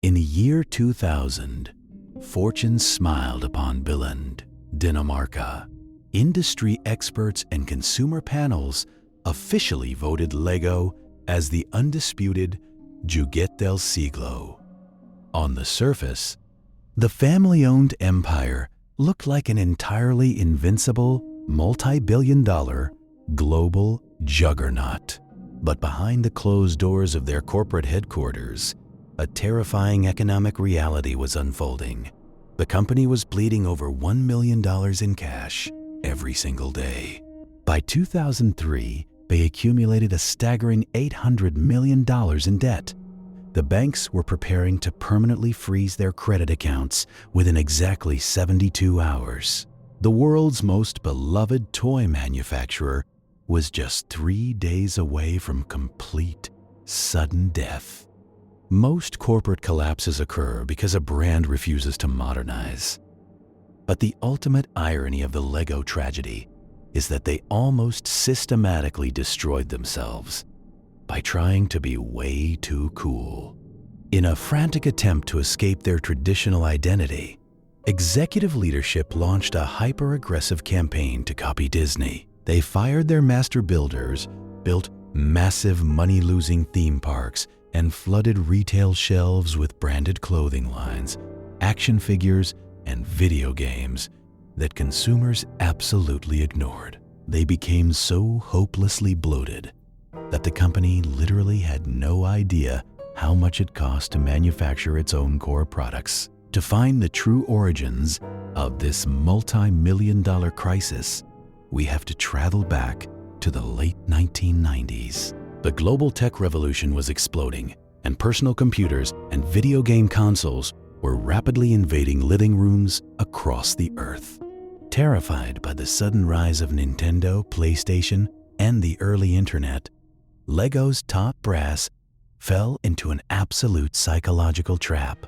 In the year 2000, fortune smiled upon Billund, Dinamarca. Industry experts and consumer panels officially voted Lego as the undisputed Juguete del Siglo. On the surface, the family-owned empire looked like an entirely invincible, multi-billion-dollar global juggernaut. But behind the closed doors of their corporate headquarters, a terrifying economic reality was unfolding. The company was bleeding over $1 million in cash every single day. By 2003, they accumulated a staggering $800 million in debt. The banks were preparing to permanently freeze their credit accounts within exactly 72 hours. The world's most beloved toy manufacturer was just 3 days away from complete, sudden death. Most corporate collapses occur because a brand refuses to modernize. But the ultimate irony of the Lego tragedy is that they almost systematically destroyed themselves by trying to be way too cool. In a frantic attempt to escape their traditional identity, executive leadership launched a hyper-aggressive campaign to copy Disney. They fired their master builders, built massive money-losing theme parks, and flooded retail shelves with branded clothing lines, action figures, and video games that consumers absolutely ignored. They became so hopelessly bloated that the company literally had no idea how much it cost to manufacture its own core products. To find the true origins of this multi-million-dollar crisis, we have to travel back to the late 1990s. The global tech revolution was exploding, and personal computers and video game consoles were rapidly invading living rooms across the earth. Terrified by the sudden rise of Nintendo, PlayStation, and the early internet, Lego's top brass fell into an absolute psychological trap.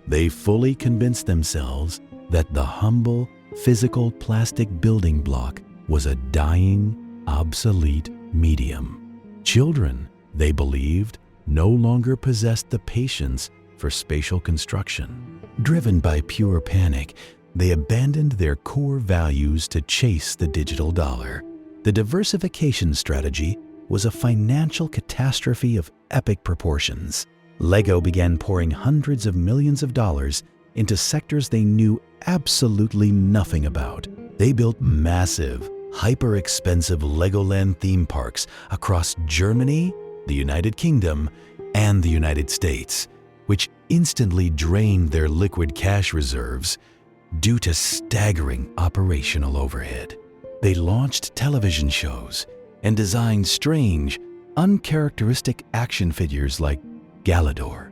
They fully convinced themselves that the humble, physical plastic building block was a dying, obsolete medium. Children, they believed, no longer possessed the patience for spatial construction. Driven by pure panic, they abandoned their core values to chase the digital dollar. The diversification strategy was a financial catastrophe of epic proportions. Lego began pouring hundreds of millions of dollars into sectors they knew absolutely nothing about. They built massive, hyper-expensive Legoland theme parks across Germany, the United Kingdom, and the United States, which instantly drained their liquid cash reserves due to staggering operational overhead. They launched television shows and designed strange, uncharacteristic action figures like Galador,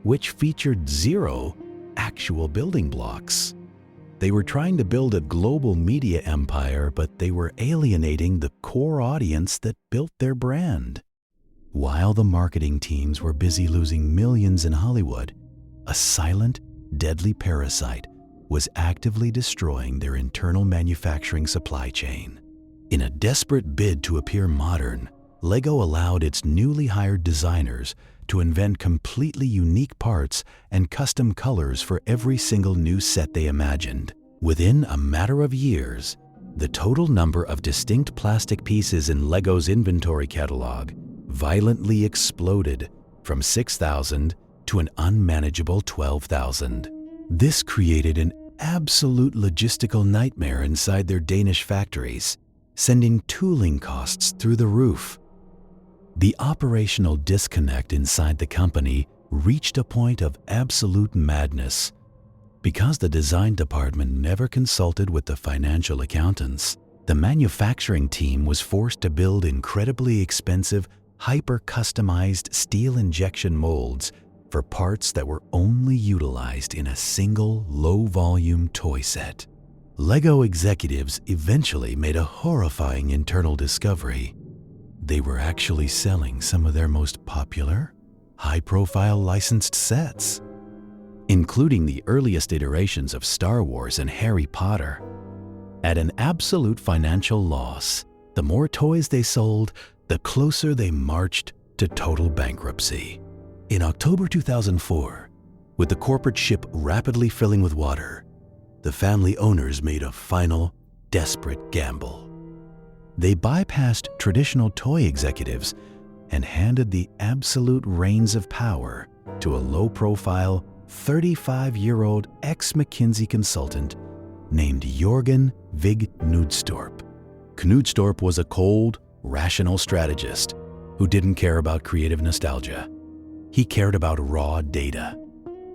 which featured zero actual building blocks. They were trying to build a global media empire, but they were alienating the core audience that built their brand. While the marketing teams were busy losing millions in Hollywood, a silent, deadly parasite was actively destroying their internal manufacturing supply chain. In a desperate bid to appear modern, Lego allowed its newly hired designers to invent completely unique parts and custom colors for every single new set they imagined. Within a matter of years, the total number of distinct plastic pieces in Lego's inventory catalog violently exploded from 6,000 to an unmanageable 12,000. This created an absolute logistical nightmare inside their Danish factories, sending tooling costs through the roof. The operational disconnect inside the company reached a point of absolute madness. Because the design department never consulted with the financial accountants, the manufacturing team was forced to build incredibly expensive, hyper-customized steel injection molds for parts that were only utilized in a single low-volume toy set. Lego executives eventually made a horrifying internal discovery. They were actually selling some of their most popular, high-profile licensed sets, including the earliest iterations of Star Wars and Harry Potter. At an absolute financial loss, the more toys they sold, the closer they marched to total bankruptcy. In October 2004, With the corporate ship rapidly filling with water, the family owners made a final, desperate gamble. They bypassed traditional toy executives and handed the absolute reins of power to a low-profile, 35-year-old ex-McKinsey consultant named Jørgen Vig Knudstorp. Knudstorp was a cold, rational strategist who didn't care about creative nostalgia. He cared about raw data.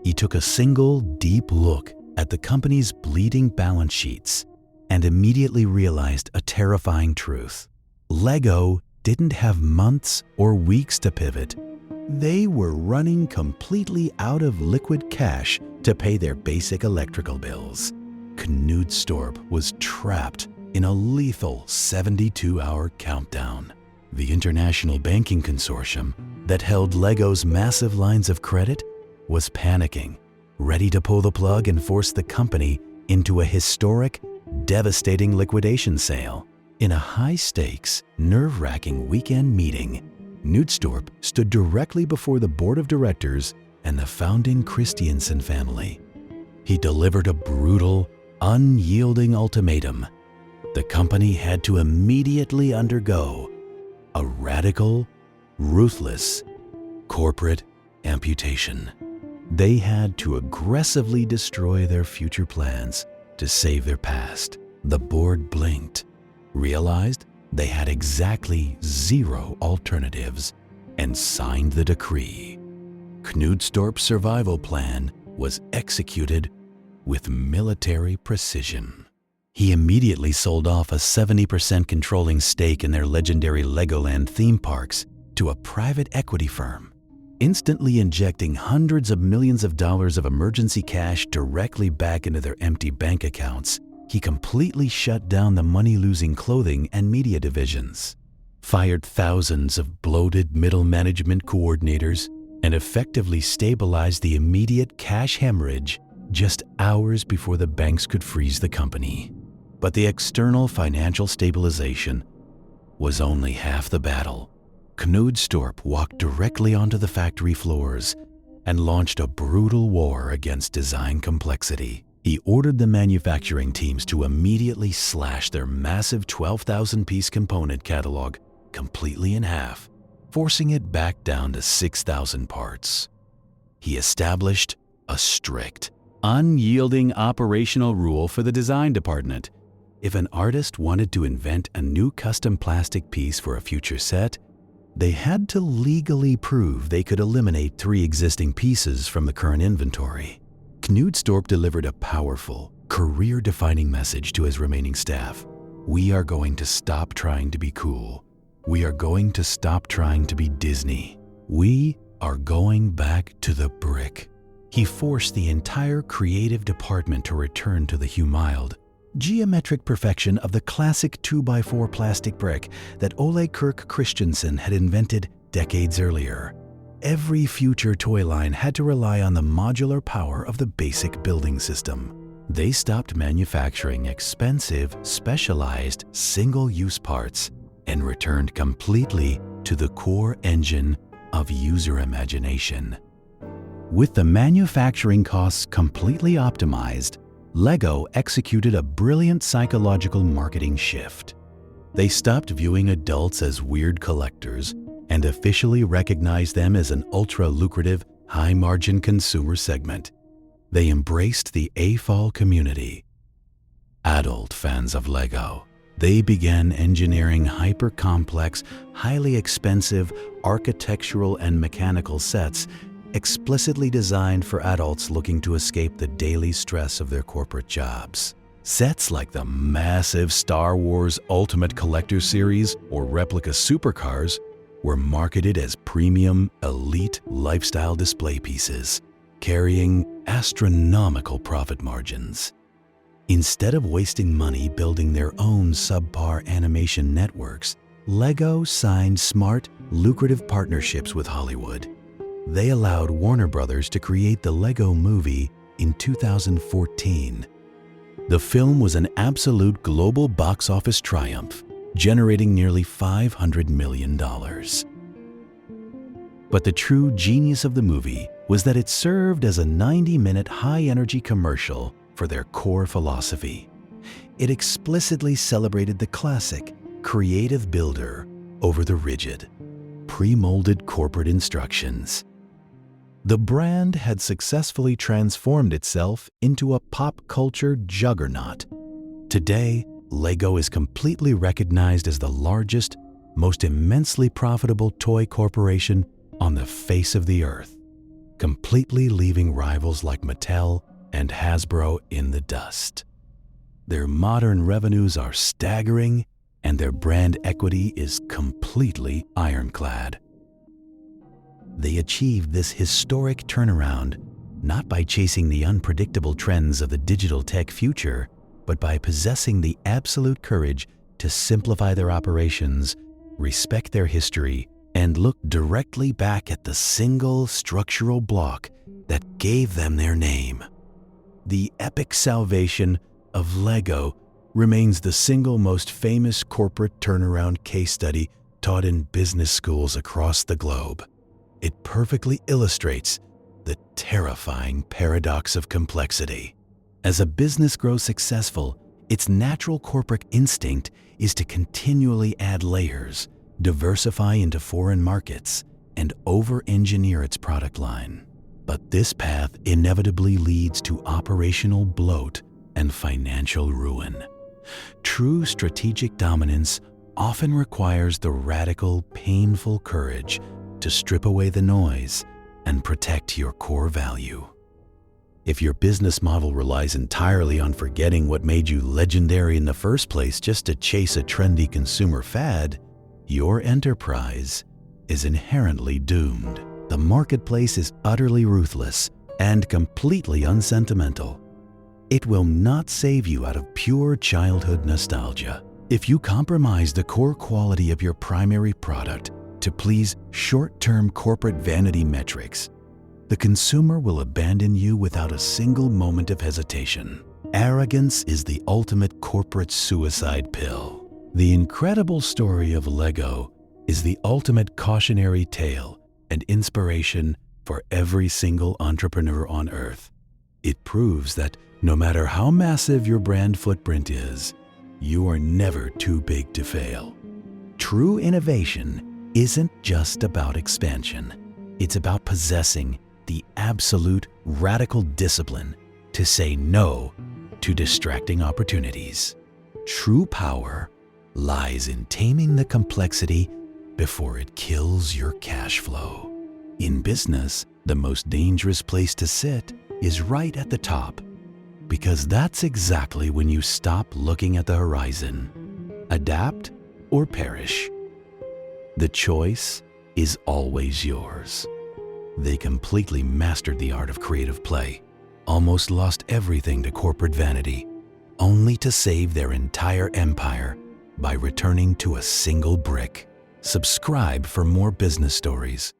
He took a single, deep look at the company's bleeding balance sheets and immediately realized a terrifying truth. Lego didn't have months or weeks to pivot. They were running completely out of liquid cash to pay their basic electrical bills. Knudstorp was trapped in a lethal 72-hour countdown. The international banking consortium that held Lego's massive lines of credit was panicking, ready to pull the plug and force the company into a historic, devastating liquidation sale. In a high-stakes, nerve-wracking weekend meeting, Knudstorp stood directly before the board of directors and the founding Christiansen family. He delivered a brutal, unyielding ultimatum. The company had to immediately undergo a radical, ruthless, corporate amputation. They had to aggressively destroy their future plans to save their past. The board blinked, realized they had exactly 0 alternatives, and signed the decree. Knudstorp's survival plan was executed with military precision. He immediately sold off a 70% controlling stake in their legendary Legoland theme parks to a private equity firm, instantly injecting hundreds of millions of dollars of emergency cash directly back into their empty bank accounts. He completely shut down the money-losing clothing and media divisions, fired thousands of bloated middle management coordinators, and effectively stabilized the immediate cash hemorrhage just hours before the banks could freeze the company. But the external financial stabilization was only half the battle. Knudstorp walked directly onto the factory floors and launched a brutal war against design complexity. He ordered the manufacturing teams to immediately slash their massive 12,000-piece component catalog completely in half, forcing it back down to 6,000 parts. He established a strict, unyielding operational rule for the design department. If an artist wanted to invent a new custom plastic piece for a future set, they had to legally prove they could eliminate 3 existing pieces from the current inventory. Knudstorp delivered a powerful, career-defining message to his remaining staff. We are going to stop trying to be cool. We are going to stop trying to be Disney. We are going back to the brick. He forced the entire creative department to return to the humiled, geometric perfection of the classic 2x4 plastic brick that Ole Kirk Christiansen had invented decades earlier. Every future toy line had to rely on the modular power of the basic building system. They stopped manufacturing expensive, specialized, single-use parts and returned completely to the core engine of user imagination. With the manufacturing costs completely optimized, Lego executed a brilliant psychological marketing shift. They stopped viewing adults as weird collectors and officially recognized them as an ultra-lucrative, high-margin consumer segment. They embraced the AFOL community, adult fans of Lego. They began engineering hyper-complex, highly expensive architectural and mechanical sets explicitly designed for adults looking to escape the daily stress of their corporate jobs. Sets like the massive Star Wars Ultimate Collector Series or replica supercars were marketed as premium, elite lifestyle display pieces, carrying astronomical profit margins. Instead of wasting money building their own subpar animation networks, Lego signed smart, lucrative partnerships with Hollywood. They allowed Warner Brothers to create the Lego Movie in 2014. The film was an absolute global box office triumph, generating nearly $500 million. But the true genius of the movie was that it served as a 90-minute high-energy commercial for their core philosophy. It explicitly celebrated the classic, creative builder over the rigid, pre-molded corporate instructions. The brand had successfully transformed itself into a pop culture juggernaut. Today, LEGO is completely recognized as the largest, most immensely profitable toy corporation on the face of the earth, completely leaving rivals like Mattel and Hasbro in the dust. Their modern revenues are staggering, and their brand equity is completely ironclad. They achieved this historic turnaround not by chasing the unpredictable trends of the digital tech future, but by possessing the absolute courage to simplify their operations, respect their history, and look directly back at the single structural block that gave them their name. The epic salvation of LEGO remains the single most famous corporate turnaround case study taught in business schools across the globe. It perfectly illustrates the terrifying paradox of complexity. As a business grows successful, its natural corporate instinct is to continually add layers, diversify into foreign markets, and over-engineer its product line. But this path inevitably leads to operational bloat and financial ruin. True strategic dominance often requires the radical, painful courage to strip away the noise and protect your core value. If your business model relies entirely on forgetting what made you legendary in the first place just to chase a trendy consumer fad, your enterprise is inherently doomed. The marketplace is utterly ruthless and completely unsentimental. It will not save you out of pure childhood nostalgia. If you compromise the core quality of your primary product to please short-term corporate vanity metrics, the consumer will abandon you without a single moment of hesitation. Arrogance is the ultimate corporate suicide pill. The incredible story of LEGO is the ultimate cautionary tale and inspiration for every single entrepreneur on earth. It proves that no matter how massive your brand footprint is, you are never too big to fail. True innovation isn't just about expansion. It's about possessing the absolute radical discipline to say no to distracting opportunities. True power lies in taming the complexity before it kills your cash flow. In business, the most dangerous place to sit is right at the top, because that's exactly when you stop looking at the horizon. Adapt or perish. The choice is always yours. They completely mastered the art of creative play, almost lost everything to corporate vanity, only to save their entire empire by returning to a single brick. Subscribe for more business stories.